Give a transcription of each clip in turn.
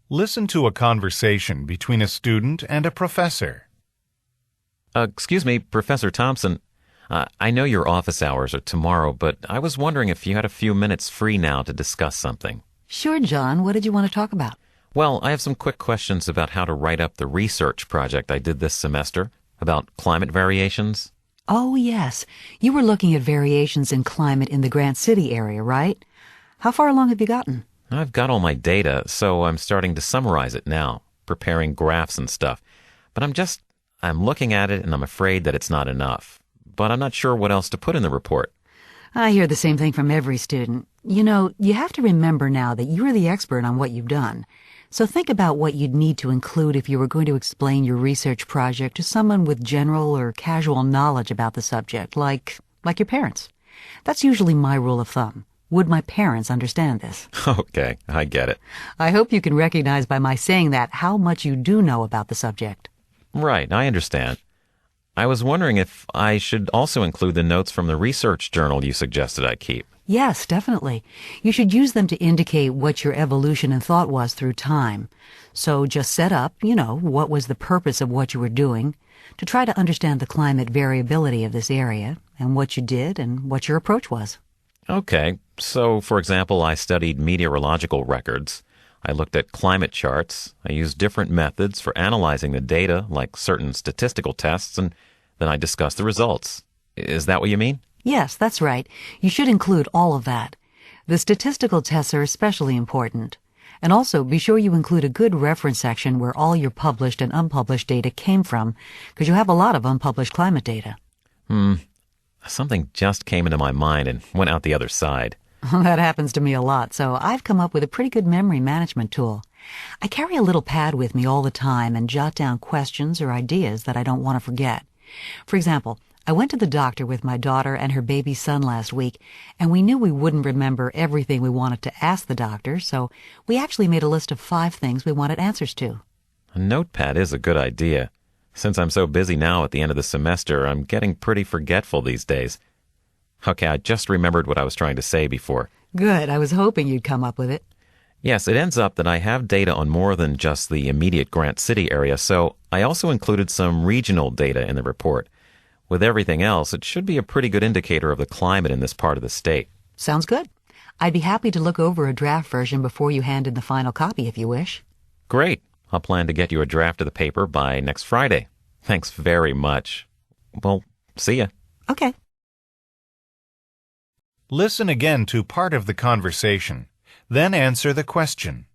Listen to a conversation between a student and a professor. Excuse me, Professor Thompson. I know your office hours are tomorrow, but I was wondering if you had a few minutes free now to discuss something. Sure, John. What did you want to talk about? Well, I have some quick questions about how to write up the research project I did this semester about climate variations. Oh, yes. You were looking at variations in climate in the Grant City area, right? How far along have you gotten? I've got all my data, so I'm starting to summarize it now, preparing graphs and stuff. But I'm looking at it and I'm afraid that it's not enough. But I'm not sure what else to put in the report. I hear the same thing from every student. You know, you have to remember now that you're the expert on what you've done. So think about what you'd need to include if you were going to explain your research project to someone with general or casual knowledge about the subject, like your parents. That's usually my rule of thumb. Would my parents understand this? Okay, I get it. I hope you can recognize by my saying that how much you do know about the subject. Right, I understand. I was wondering if I should also include the notes from the research journal you suggested I keep. Yes, definitely. You should use them to indicate what your evolution in thought was through time. So just set up, what was the purpose of what you were doing, to try to understand the climate variability of this area, and what you did and what your approach was. Okay, so for example, I studied meteorological records. I looked at climate charts. I used different methods for analyzing the data, like certain statistical tests, and then I discussed the results. Is that what you mean? Yes, that's right. You should include all of that. The statistical tests are especially important. And also, be sure you include a good reference section where all your published and unpublished data came from, because you have a lot of unpublished climate data. Something just came into my mind and went out the other side. That happens to me a lot, so I've come up with a pretty good memory management tool. I carry a little pad with me all the time and jot down questions or ideas that I don't want to forget. For example, I went to the doctor with my daughter and her baby son last week, and we knew we wouldn't remember everything we wanted to ask the doctor, so we actually made a list of 5 things we wanted answers to. A notepad is a good idea. Since I'm so busy now at the end of the semester, I'm getting pretty forgetful these days. Okay, I just remembered what I was trying to say before. Good. I was hoping you'd come up with it. Yes, it ends up that I have data on more than just the immediate Grant City area, so I also included some regional data in the report. With everything else, it should be a pretty good indicator of the climate in this part of the state. Sounds good. I'd be happy to look over a draft version before you hand in the final copy if you wish. Great. I'll plan to get you a draft of the paper by next Friday. Thanks very much. Well, see ya. Okay. Listen again to part of the conversation, then answer the question.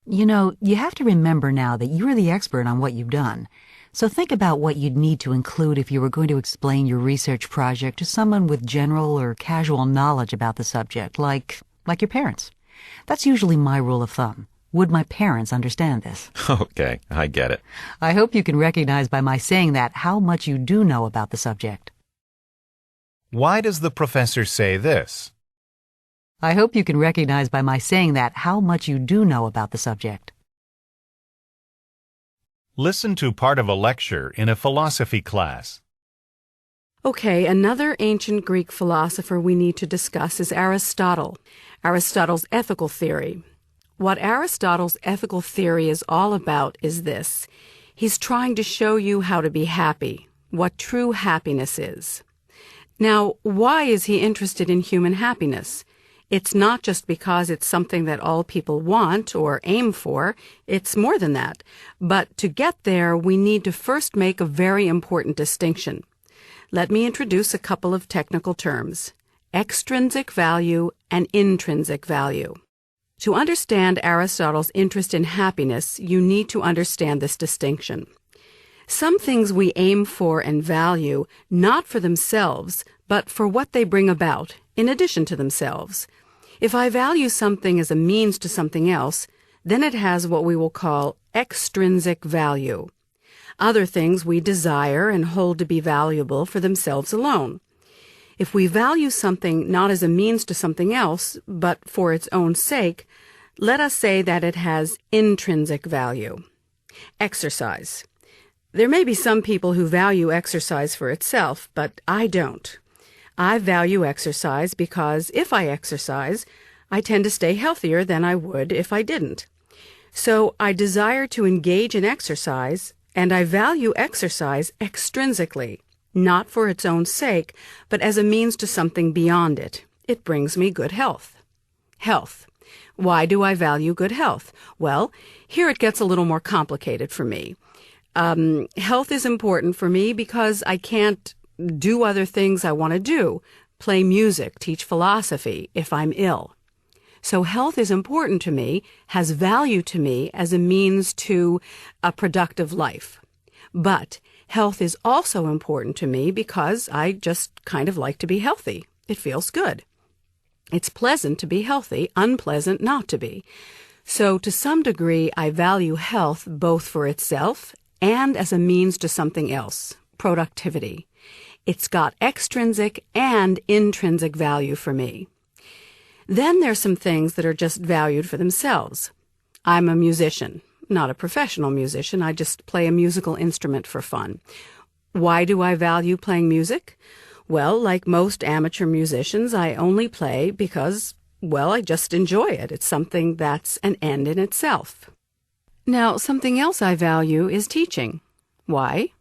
You have to remember now that you're the expert on what you've done. So think about what you'd need to include if you were going to explain your research project to someone with general or casual knowledge about the subject, like your parents. That's usually my rule of thumb. Would my parents understand this? Okay, I get it. I hope you can recognize by my saying that how much you do know about the subject. Why does the professor say this? I hope you can recognize by my saying that how much you do know about the subject. Listen to part of a lecture in a philosophy class. Okay, another ancient Greek philosopher we need to discuss is Aristotle. Aristotle's ethical theory. What Aristotle's ethical theory is all about is this. He's trying to show you how to be happy, what true happiness is. Now, why is he interested in human happiness? It's not just because it's something that all people want or aim for. It's more than that. But to get there, we need to first make a very important distinction. Let me introduce a couple of technical terms: extrinsic value and intrinsic value. To understand Aristotle's interest in happiness, you need to understand this distinction. Some things we aim for and value, not for themselves, but for what they bring about, in addition to themselves. If I value something as a means to something else, then it has what we will call extrinsic value. Other things we desire and hold to be valuable for themselves alone. If we value something not as a means to something else, but for its own sake, let us say that it has intrinsic value. Exercise. There may be some people who value exercise for itself, but I don't. I value exercise because if I exercise, I tend to stay healthier than I would if I didn't. So I desire to engage in exercise, and I value exercise extrinsically, not for its own sake, but as a means to something beyond it. It brings me good health. Health. Why do I value good health? Well, here it gets a little more complicated for me. Health is important for me because I can't do other things I want to do, play music, teach philosophy, if I'm ill. So health is important to me, has value to me as a means to a productive life. But health is also important to me because I just kind of like to be healthy. It feels good. It's pleasant to be healthy, unpleasant not to be. So to some degree, I value health both for itself and as a means to something else, productivity. It's got extrinsic and intrinsic value for me. Then there's some things that are just valued for themselves. I'm a musician, not a professional musician. I just play a musical instrument for fun. Why do I value playing music? Well, like most amateur musicians, I only play because, well, I just enjoy it. It's something that's an end in itself. Now, something else I value is teaching. Why?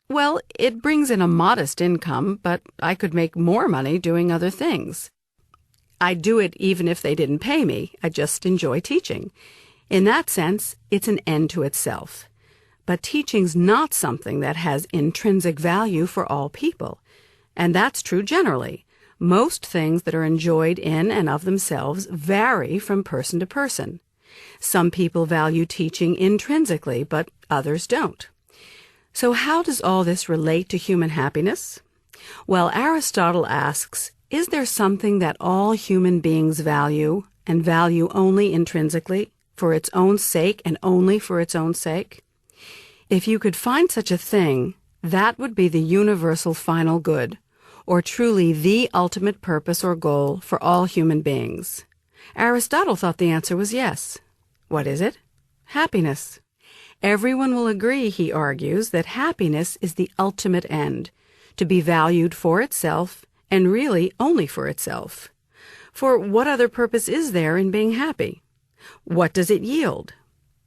Well, it brings in a modest income, but I could make more money doing other things. I'd do it even if they didn't pay me. I just enjoy teaching. In that sense, it's an end to itself. But teaching's not something that has intrinsic value for all people. And that's true generally. Most things that are enjoyed in and of themselves vary from person to person. Some people value teaching intrinsically, but others don't. So how does all this relate to human happiness? Well, Aristotle asks, is there something that all human beings value, and value only intrinsically, for its own sake and only for its own sake? If you could find such a thing, that would be the universal final good, or truly the ultimate purpose or goal for all human beings. Aristotle thought the answer was yes. What is it? Happiness. Everyone will agree, he argues, that happiness is the ultimate end, to be valued for itself and really only for itself. For what other purpose is there in being happy? What does it yield?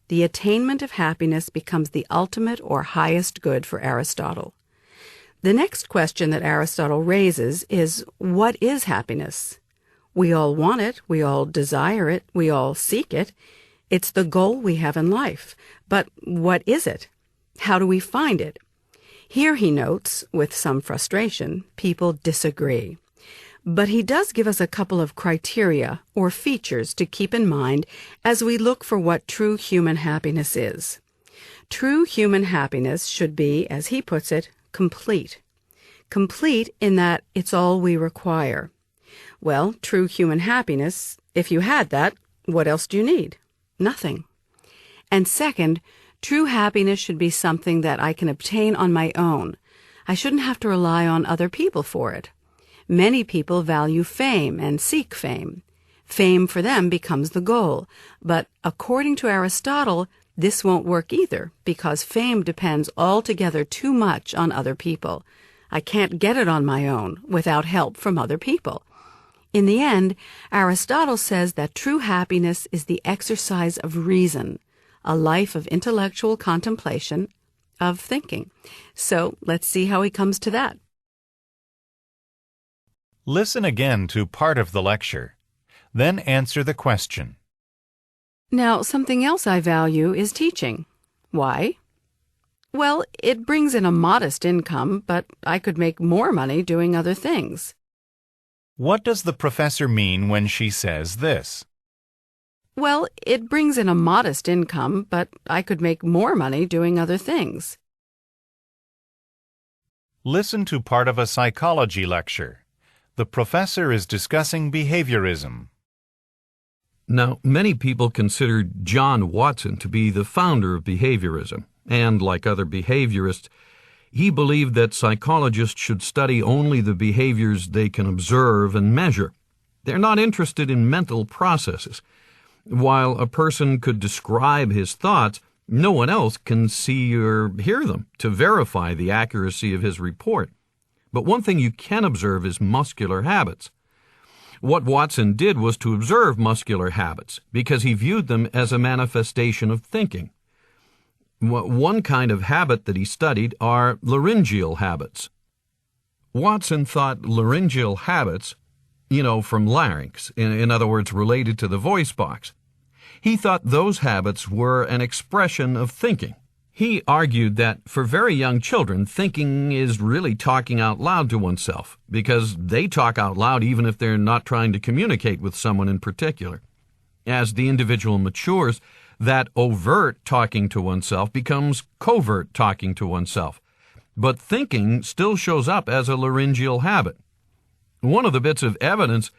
The attainment of happiness becomes the ultimate or highest good for Aristotle. The next question that Aristotle raises is, what is happiness? We all want it, we all desire it, we all seek it. It's the goal we have in life. But what is it? How do we find it? Here, he notes, with some frustration, people disagree. But he does give us a couple of criteria or features to keep in mind as we look for what true human happiness is. True human happiness should be, as he puts it, complete. Complete in that it's all we require. Well, true human happiness, if you had that, what else do you need? Nothing. And second, true happiness should be something that I can obtain on my own. I shouldn't have to rely on other people for it. Many people value fame and seek fame. Fame for them becomes the goal. But according to Aristotle, this won't work either, because fame depends altogether too much on other people. I can't get it on my own without help from other people. In the end, Aristotle says that true happiness is the exercise of reason, a life of intellectual contemplation, of thinking. So let's see how he comes to that. Listen again to part of the lecture. Then answer the question. Now, something else I value is teaching. Why? Well, it brings in a modest income, but I could make more money doing other things. What does the professor mean when she says this? Well, it brings in a modest income, but I could make more money doing other things. Listen to part of a psychology lecture. The professor is discussing behaviorism. Now, many people consider John Watson to be the founder of behaviorism, and like other behaviorists, he believed that psychologists should study only the behaviors they can observe and measure. They're not interested in mental processes. While a person could describe his thoughts, no one else can see or hear them to verify the accuracy of his report. But one thing you can observe is muscular habits. What Watson did was to observe muscular habits because he viewed them as a manifestation of thinking. One kind of habit that he studied are laryngeal habits. Watson thought laryngeal habits, from larynx, in other words, related to the voice box. He thought those habits were an expression of thinking. He argued that for very young children, thinking is really talking out loud to oneself, because they talk out loud even if they're not trying to communicate with someone in particular. As the individual matures, that overt talking to oneself becomes covert talking to oneself. But thinking still shows up as a laryngeal habit. One of the bits of evidence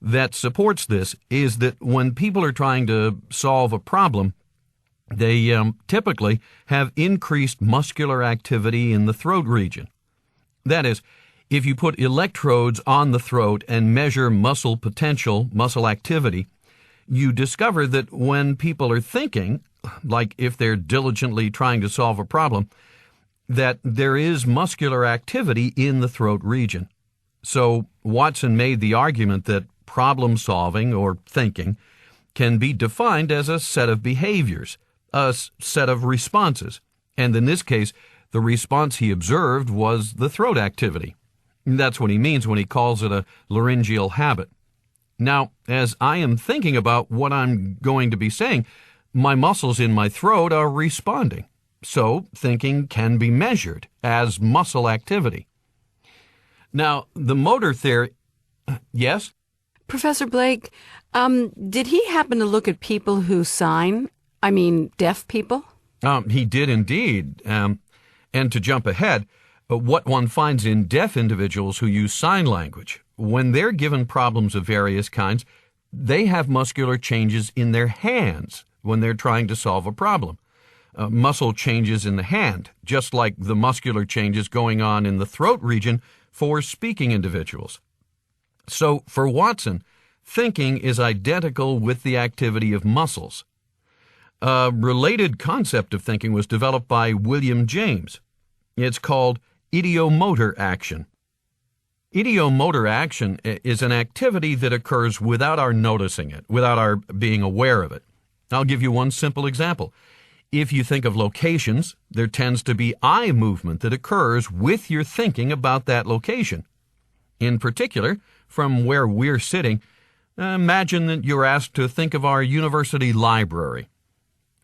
that supports this is that when people are trying to solve a problem, they typically have increased muscular activity in the throat region. That is, if you put electrodes on the throat and measure muscle potential, muscle activity, you discover that when people are thinking, like if they're diligently trying to solve a problem, that there is muscular activity in the throat region. So Watson made the argument that problem solving, or thinking, can be defined as a set of behaviors, a set of responses. And in this case, the response he observed was the throat activity. That's what he means when he calls it a laryngeal habit. Now, as I am thinking about what I'm going to be saying, my muscles in my throat are responding. So thinking can be measured as muscle activity. Now, the motor theory... Yes? Professor Blake, did he happen to look at people who sign? I mean, deaf people? He did indeed. And to jump ahead, what one finds in deaf individuals who use sign language, when they're given problems of various kinds, they have muscular changes in their hands when they're trying to solve a problem. Muscle changes in the hand, just like the muscular changes going on in the throat region for speaking individuals. So, for Watson, thinking is identical with the activity of muscles. A related concept of thinking was developed by William James. It's called ideomotor action. Ideomotor action is an activity that occurs without our noticing it, without our being aware of it. I'll give you one simple example. If you think of locations, there tends to be eye movement that occurs with your thinking about that location. In particular, from where we're sitting, imagine that you're asked to think of our university library.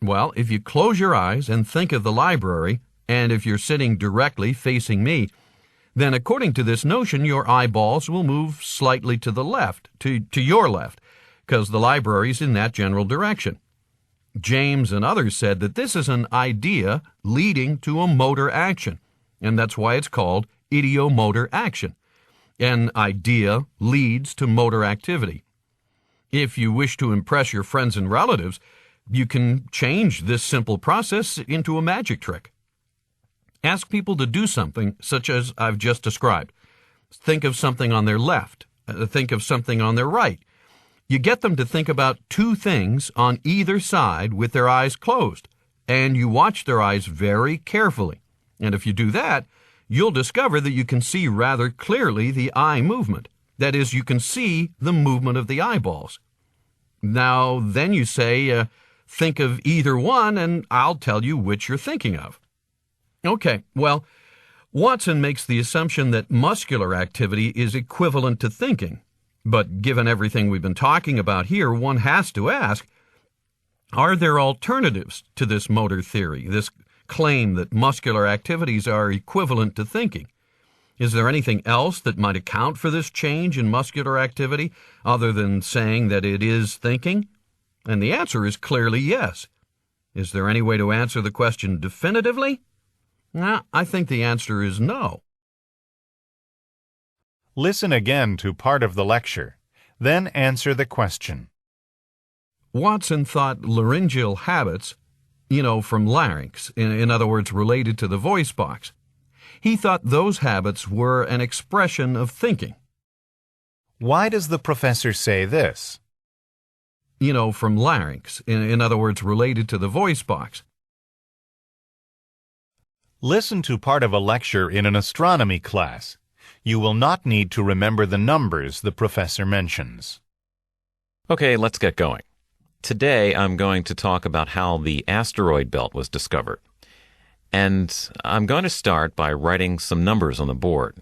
Well, if you close your eyes and think of the library, and if you're sitting directly facing me, then according to this notion, your eyeballs will move slightly to the left, to your left, because the library's in that general direction. James and others said that this is an idea leading to a motor action, and that's why it's called ideomotor action. An idea leads to motor activity. If you wish to impress your friends and relatives, you can change this simple process into a magic trick. Ask people to do something such as I've just described. Think of something on their left. Think of something on their right. You get them to think about two things on either side with their eyes closed, and you watch their eyes very carefully. And if you do that, you'll discover that you can see rather clearly the eye movement. That is, you can see the movement of the eyeballs. Now, then you say, think of either one, and I'll tell you which you're thinking of. Okay, well, Watson makes the assumption that muscular activity is equivalent to thinking. But given everything we've been talking about here, one has to ask, are there alternatives to this motor theory, this claim that muscular activities are equivalent to thinking? Is there anything else that might account for this change in muscular activity other than saying that it is thinking? And the answer is clearly yes. Is there any way to answer the question definitively? I think the answer is no. Listen again to part of the lecture, then answer the question. Watson thought laryngeal habits, from larynx, in other words, related to the voice box. He thought those habits were an expression of thinking. Why does the professor say this? From larynx, in other words, related to the voice box. Listen to part of a lecture in an astronomy class. You will not need to remember the numbers the professor mentions. Okay, let's get going. Today I'm going to talk about how the asteroid belt was discovered. And I'm going to start by writing some numbers on the board.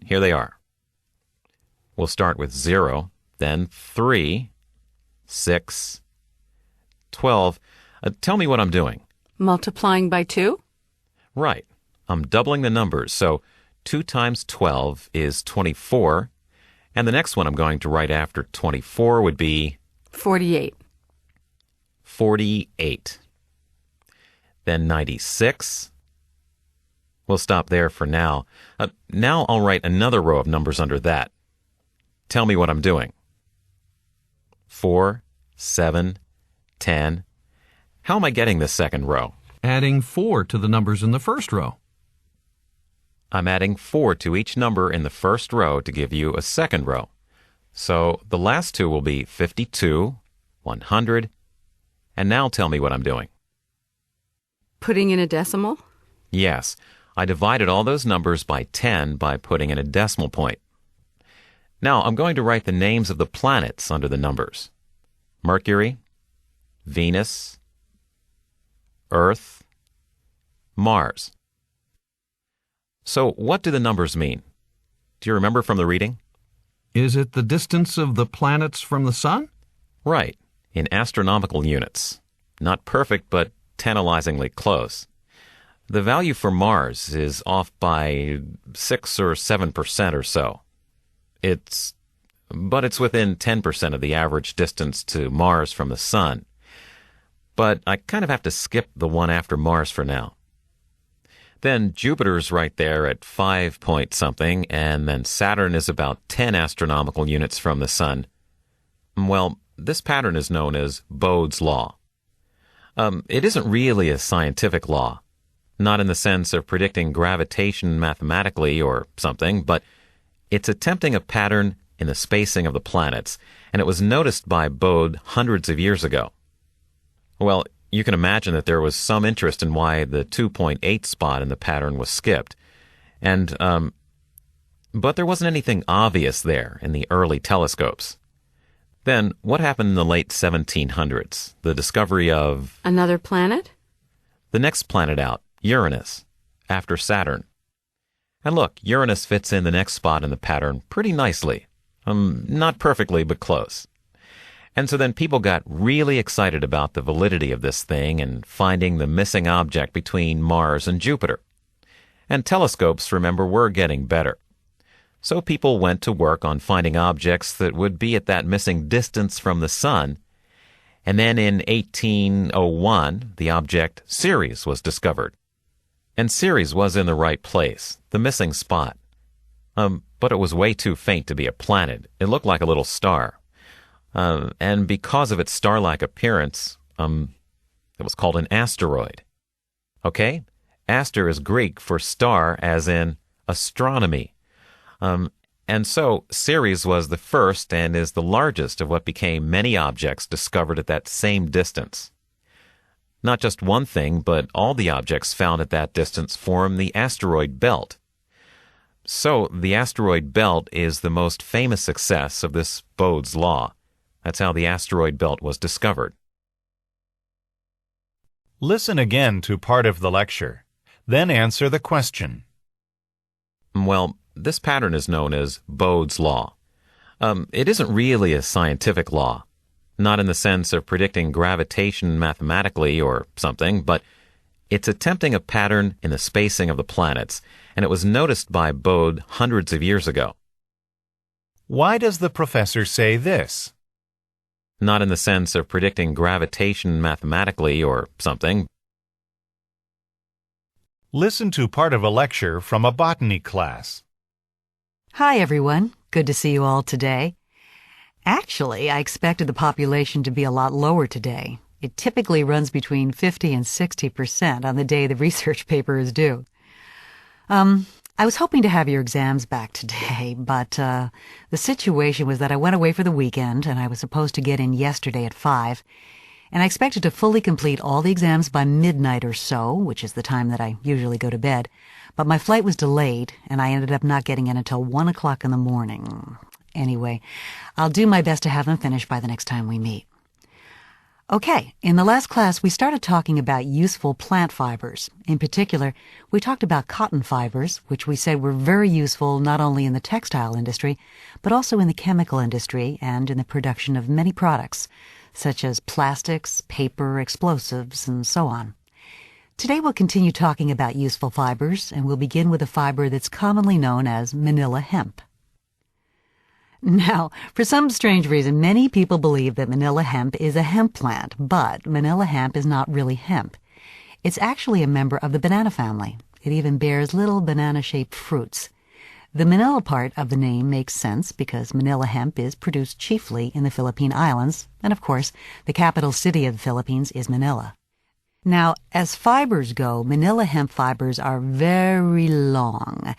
Here they are. We'll start with 0, then 3, 6, 12. Tell me what I'm doing. Multiplying by 2? Right. I'm doubling the numbers, so 2 times 12 is 24, and the next one I'm going to write after 24 would be 48. 48. Then 96. We'll stop there for now. Now I'll write another row of numbers under that. Tell me what I'm doing. 4, 7, 10. How am I getting this second row? Adding 4 to the numbers in the first row. I'm adding 4 to each number in the first row to give you a second row. So the last two will be 52, 100, and now tell me what I'm doing. Putting in a decimal? Yes, I divided all those numbers by 10 by putting in a decimal point. Now I'm going to write the names of the planets under the numbers. Mercury, Venus, Earth, Mars. So what do the numbers mean? Do you remember from the reading? Is it the distance of the planets from the sun? Right, in astronomical units. Not perfect, but tantalizingly close. The value for Mars is off by 6 or 7% or so. But it's within 10% of the average distance to Mars from the sun. But I kind of have to skip the one after Mars for now. Then Jupiter's right there at 5 point something, and then Saturn is about 10 astronomical units from the sun. Well, this pattern is known as Bode's law. It isn't really a scientific law, not in the sense of predicting gravitation mathematically or something, but it's attempting a pattern in the spacing of the planets, and it was noticed by Bode hundreds of years ago. Well, you can imagine that there was some interest in why the 2.8 spot in the pattern was skipped. But there wasn't anything obvious there in the early telescopes. Then, what happened in the late 1700s? The discovery of... Another planet? The next planet out, Uranus, after Saturn. And look, Uranus fits in the next spot in the pattern pretty nicely. Not perfectly, but close. And so then people got really excited about the validity of this thing and finding the missing object between Mars and Jupiter. And telescopes, remember, were getting better. So people went to work on finding objects that would be at that missing distance from the sun. And then in 1801, the object Ceres was discovered. And Ceres was in the right place, the missing spot. But it was way too faint to be a planet. It looked like a little star. And because of its star-like appearance, it was called an asteroid. Okay? Aster is Greek for star, as in astronomy. And so Ceres was the first and is the largest of what became many objects discovered at that same distance. Not just one thing, but all the objects found at that distance form the asteroid belt. So the asteroid belt is the most famous success of this Bode's law. That's how the asteroid belt was discovered. Listen again to part of the lecture, then answer the question. Well, this pattern is known as Bode's law. It isn't really a scientific law, not in the sense of predicting gravitation mathematically or something, but it's attempting a pattern in the spacing of the planets, and it was noticed by Bode hundreds of years ago. Why does the professor say this? Not in the sense of predicting gravitation mathematically or something. Listen to part of a lecture from a botany class. Hi, everyone. Good to see you all today. Actually, I expected the population to be a lot lower today. It typically runs between 50 and 60% on the day the research paper is due. I was hoping to have your exams back today, but the situation was that I went away for the weekend and I was supposed to get in yesterday at 5, and I expected to fully complete all the exams by midnight or so, which is the time that I usually go to bed. But my flight was delayed, and I ended up not getting in until 1 o'clock in the morning. Anyway, I'll do my best to have them finished by the next time we meet. Okay, in the last class, we started talking about useful plant fibers. In particular, we talked about cotton fibers, which we said were very useful not only in the textile industry, but also in the chemical industry and in the production of many products, such as plastics, paper, explosives, and so on. Today we'll continue talking about useful fibers, and we'll begin with a fiber that's commonly known as manila hemp. Now, for some strange reason, many people believe that manila hemp is a hemp plant, but manila hemp is not really hemp. It's actually a member of the banana family. It even bears little banana-shaped fruits. The manila part of the name makes sense because manila hemp is produced chiefly in the Philippine Islands, and of course, the capital city of the Philippines is Manila. Now, as fibers go, manila hemp fibers are very long.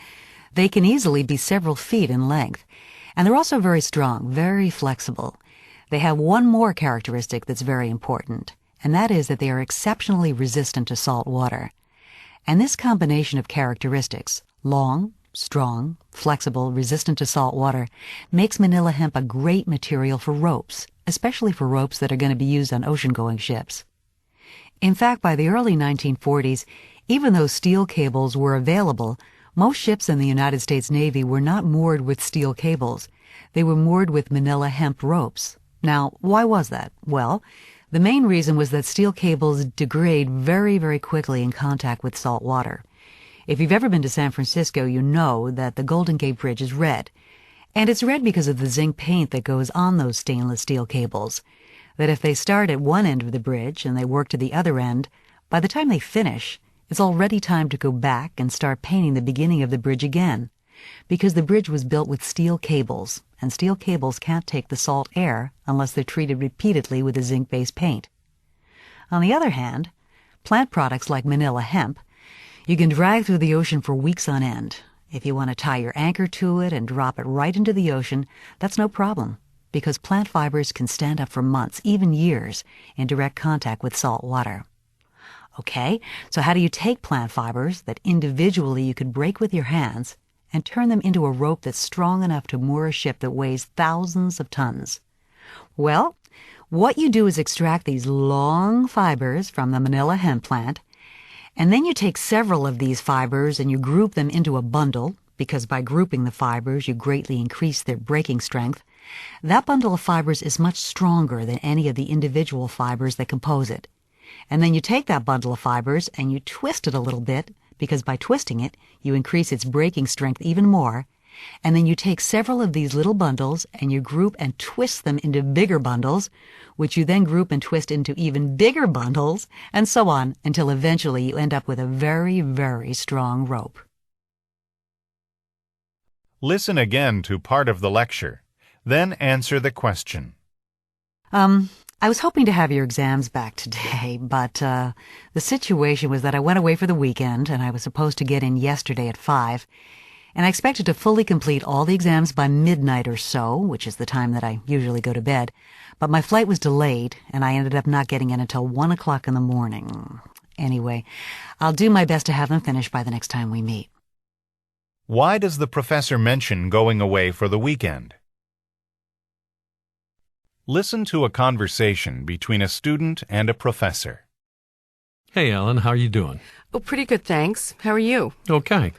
They can easily be several feet in length. And they're also very strong, very flexible. They have one more characteristic that's very important, and that is that they are exceptionally resistant to salt water. And this combination of characteristics, long, strong, flexible, resistant to salt water, makes manila hemp a great material for ropes, especially for ropes that are going to be used on ocean-going ships. In fact, by the early 1940s, even though steel cables were available, most ships in the United States Navy were not moored with steel cables. They were moored with manila hemp ropes. Now, why was that? Well, the main reason was that steel cables degrade very, very quickly in contact with salt water. If you've ever been to San Francisco, you know that the Golden Gate Bridge is red. And it's red because of the zinc paint that goes on those stainless steel cables. That if they start at one end of the bridge and they work to the other end, by the time they finish, it's already time to go back and start painting the beginning of the bridge again, because the bridge was built with steel cables, and steel cables can't take the salt air unless they're treated repeatedly with a zinc-based paint. On the other hand, plant products like manila hemp, you can drag through the ocean for weeks on end. If you want to tie your anchor to it and drop it right into the ocean, that's no problem, because plant fibers can stand up for months, even years, in direct contact with salt water. Okay, so how do you take plant fibers that individually you could break with your hands and turn them into a rope that's strong enough to moor a ship that weighs thousands of tons? Well, what you do is extract these long fibers from the manila hemp plant, and then you take several of these fibers and you group them into a bundle, because by grouping the fibers you greatly increase their breaking strength. That bundle of fibers is much stronger than any of the individual fibers that compose it. And then you take that bundle of fibers and you twist it a little bit, because by twisting it, you increase its breaking strength even more. And then you take several of these little bundles and you group and twist them into bigger bundles, which you then group and twist into even bigger bundles, and so on, until eventually you end up with a very, very strong rope. Listen again to part of the lecture, then answer the question. I was hoping to have your exams back today, but the situation was that I went away for the weekend and I was supposed to get in yesterday at 5, and I expected to fully complete all the exams by midnight or so, which is the time that I usually go to bed, but my flight was delayed and I ended up not getting in until 1 o'clock in the morning. Anyway, I'll do my best to have them finished by the next time we meet. Why does the professor mention going away for the weekend? Listen to a conversation between a student and a professor. Hey, Ellen, how are you doing? Oh, pretty good, thanks. How are you? Okay.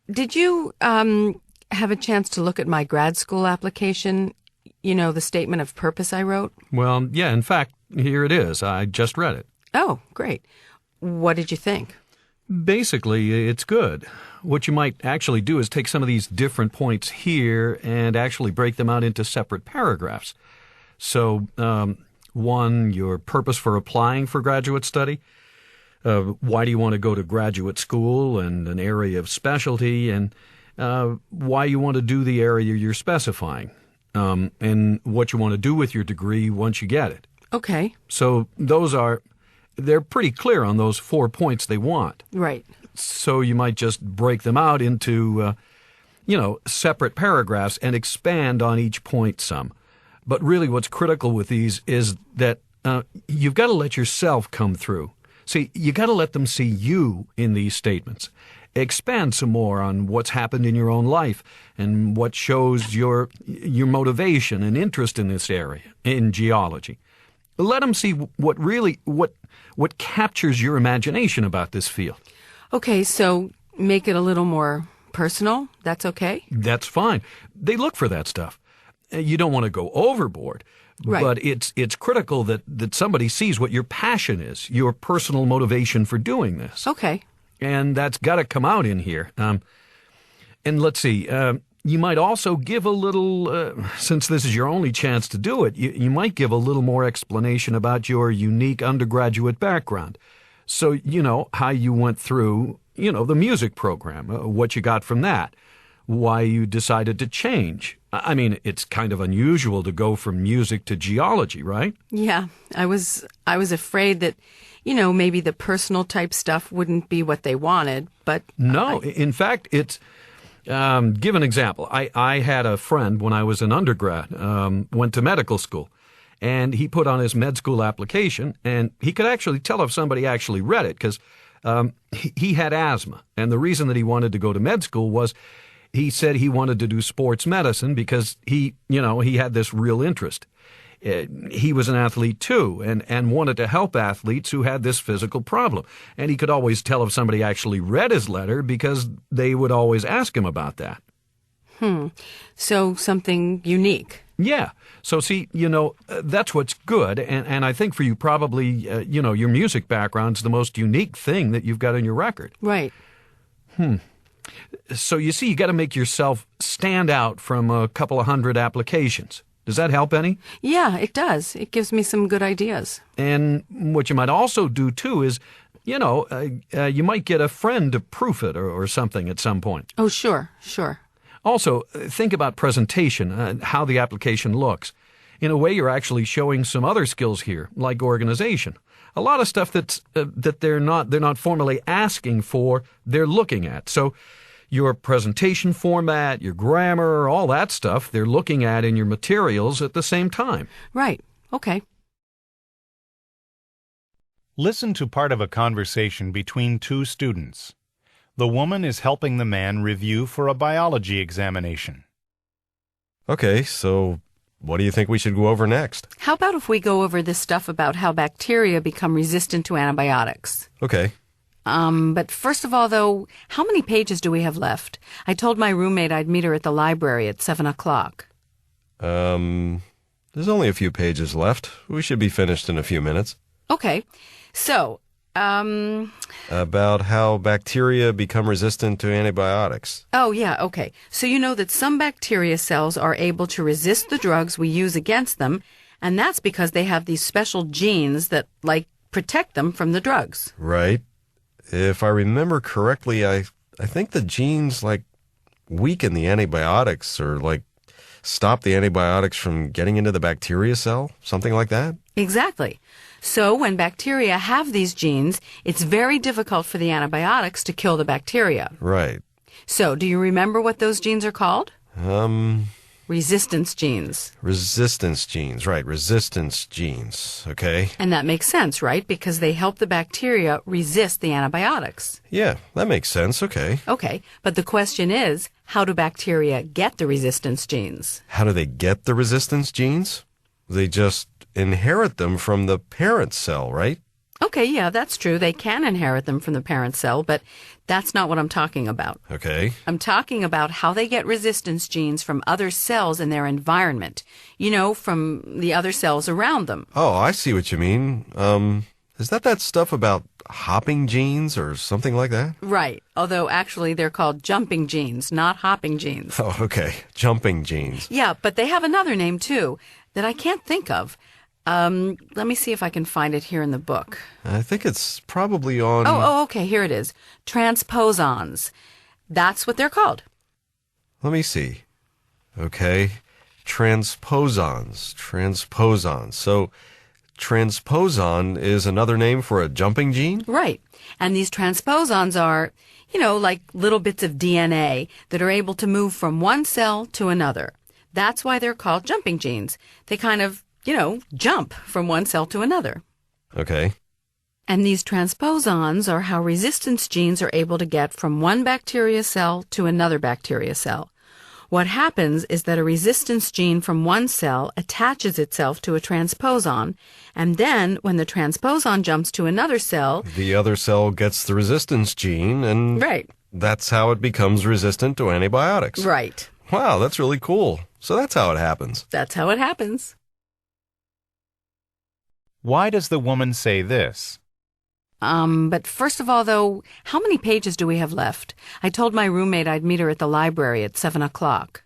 Did you have a chance to look at my grad school application? You know, the statement of purpose I wrote? Well, yeah, in fact, here it is. I just read it. Oh, great. What did you think? Basically, it's good. What you might actually do is take some of these different points here and actually break them out into separate paragraphs. So, 1, your purpose for applying for graduate study. Why do you want to go to graduate school and an area of specialty, and why you want to do the area you're specifying, and what you want to do with your degree once you get it. Okay. So they're pretty clear on those 4 points they want. Right. So you might just break them out into, separate paragraphs and expand on each point some. But really what's critical with these is that you've got to let yourself come through. See, you got to let them see you in these statements. Expand some more on what's happened in your own life and what shows your motivation and interest in this area, in geology. Let them see what captures your imagination about this field. Okay, so make it a little more personal. That's okay? That's fine. They look for that stuff. You don't want to go overboard, Right. but it's critical that somebody sees what your passion is, your personal motivation for doing this. Okay. And that's got to come out in here. And let's see, you might also give a little, since this is your only chance to do it, you might give a little more explanation about your unique undergraduate background. So, how you went through, the music program, what you got from that, why you decided to change. I mean, it's kind of unusual to go from music to geology, right? Yeah, I was afraid that, maybe the personal type stuff wouldn't be what they wanted, but... No, in fact, it's... give an example. I had a friend when I was an undergrad, went to medical school, and he put on his med school application, and he could actually tell if somebody actually read it, because he had asthma. And the reason that he wanted to go to med school was he said he wanted to do sports medicine because he had this real interest. He was an athlete too, and wanted to help athletes who had this physical problem. And he could always tell if somebody actually read his letter because they would always ask him about that. So something unique. Yeah. So see, that's what's good. And I think for you probably, your music background's the most unique thing that you've got on your record. Right. So you see, you got to make yourself stand out from a couple of hundred applications. Does that help any? Yeah, it does. It gives me some good ideas. And what you might also do, too, is, you might get a friend to proof it or something at some point. Oh, sure. Also, think about presentation, how the application looks. In a way, you're actually showing some other skills here, like organization. A lot of stuff that they're not formally asking for, they're looking at. So your presentation format, your grammar, all that stuff, they're looking at in your materials at the same time. Right. Okay. Listen to part of a conversation between two students. The woman is helping the man review for a biology examination. Okay, so what do you think we should go over next? How about if we go over this stuff about how bacteria become resistant to antibiotics? Okay. But first of all, though, how many pages do we have left? I told my roommate I'd meet her at the library at 7 o'clock. There's only a few pages left. We should be finished in a few minutes. Okay. So, About how bacteria become resistant to antibiotics. Oh, yeah, okay. So you know that some bacteria cells are able to resist the drugs we use against them, and that's because they have these special genes that, protect them from the drugs. Right. If I remember correctly, I think the genes, weaken the antibiotics or, stop the antibiotics from getting into the bacteria cell, something like that? Exactly. So when bacteria have these genes, it's very difficult for the antibiotics to kill the bacteria. Right. So do you remember what those genes are called? Resistance genes. Resistance genes, right. Resistance genes, okay. And that makes sense, right? Because they help the bacteria resist the antibiotics. Yeah, that makes sense, okay. Okay, but the question is, how do bacteria get the resistance genes? How do they get the resistance genes? They just inherit them from the parent cell, right? Okay, yeah, that's true. They can inherit them from the parent cell, but that's not what I'm talking about. Okay. I'm talking about how they get resistance genes from other cells in their environment. From the other cells around them. Oh, I see what you mean. Is that stuff about hopping genes or something like that? Right, although actually they're called jumping genes, not hopping genes. Oh, okay. Jumping genes. Yeah, but they have another name, too, that I can't think of. Let me see if I can find it here in the book. I think it's probably on... Oh, okay, here it is. Transposons. That's what they're called. Let me see. Okay. Transposons. So, transposon is another name for a jumping gene? Right. And these transposons are, like little bits of DNA that are able to move from one cell to another. That's why they're called jumping genes. They kind of jump from one cell to another. Okay. And these transposons are how resistance genes are able to get from one bacteria cell to another bacteria cell. What happens is that a resistance gene from one cell attaches itself to a transposon, and then when the transposon jumps to another cell, the other cell gets the resistance gene, and right. That's how it becomes resistant to antibiotics. Right. Wow, that's really cool. So that's how it happens. That's how it happens. Why does the woman say this? But first of all, though, how many pages do we have left? I told my roommate I'd meet her at the library at 7 o'clock.